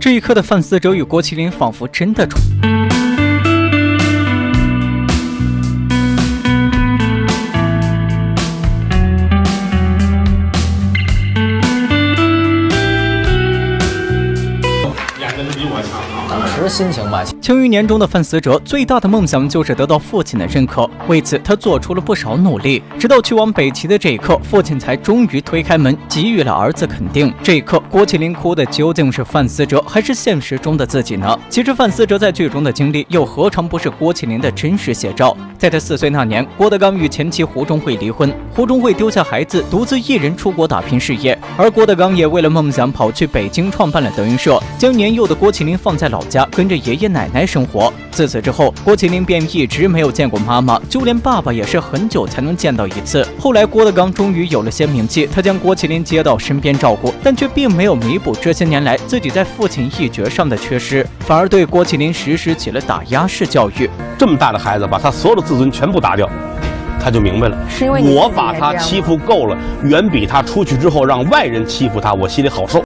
这一刻的范思哲与郭麒麟仿佛真的当时心情吧，庆余年中的范思哲最大的梦想就是得到父亲的认可，为此他做出了不少努力。直到去往北齐的这一刻，父亲才终于推开门，给予了儿子肯定。这一刻，郭麒麟哭的究竟是范思哲，还是现实中的自己呢？其实范思哲在剧中的经历，又何尝不是郭麒麟的真实写照？在他4岁那年，郭德纲与前妻胡中慧离婚，胡中慧丢下孩子，独自一人出国打拼事业，而郭德纲也为了梦想跑去北京创办了德云社，将年幼的郭麒麟放在老家，跟着爷爷奶奶生活。自此之后，郭麒麟便一直没有见过妈妈，就连爸爸也是很久才能见到一次。后来郭德纲终于有了些名气，他将郭麒麟接到身边照顾，但却并没有弥补这些年来自己在父亲一角上的缺失，反而对郭麒麟实施起了打压式教育。这么大的孩子，把他所有的自尊全部打掉，他就明白了，是因为我把他欺负够了，远比他出去之后让外人欺负他，我心里好受。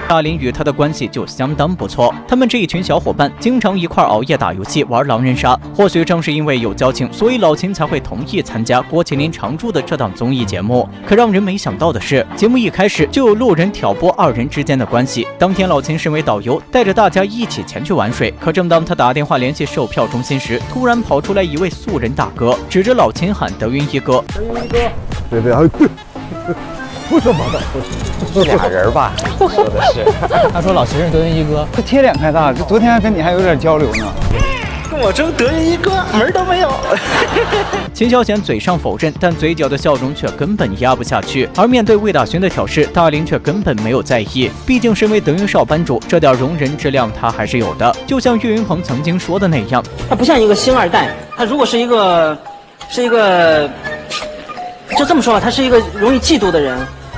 大林与他的关系就相当不错，他们这一群小伙伴经常一块熬夜打游戏、玩狼人杀。或许正是因为有交情，所以老秦才会同意参加郭麒麟常驻的这档综艺节目。可让人没想到的是，节目一开始就有路人挑拨二人之间的关系。当天老秦身为导游，带着大家一起前去玩水。可正当他打电话联系售票中心时，突然跑出来一位素人大哥，指着老秦喊：“德云一哥！”德云一哥，对，不是我的，俩人吧，说的是。他说老秦是德云一哥，这贴脸太大，昨天跟你还有点交流呢。跟我争德云一哥门儿都没有。秦霄贤嘴上否认，但嘴角的笑容却根本压不下去。而面对魏大勋的挑事，大林却根本没有在意。毕竟身为德云社班主，这点容人之量他还是有的。就像岳云鹏曾经说的那样，他不像一个星二代，他如果是一个，就这么说吧，他是一个容易嫉妒的人。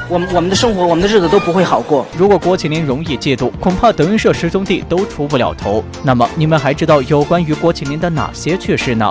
我们的生活，我们的日子都不会好过。如果郭麒麟容易嫉妒，恐怕德云社10兄弟都出不了头。那么你们还知道有关于郭麒麟的哪些趣事呢？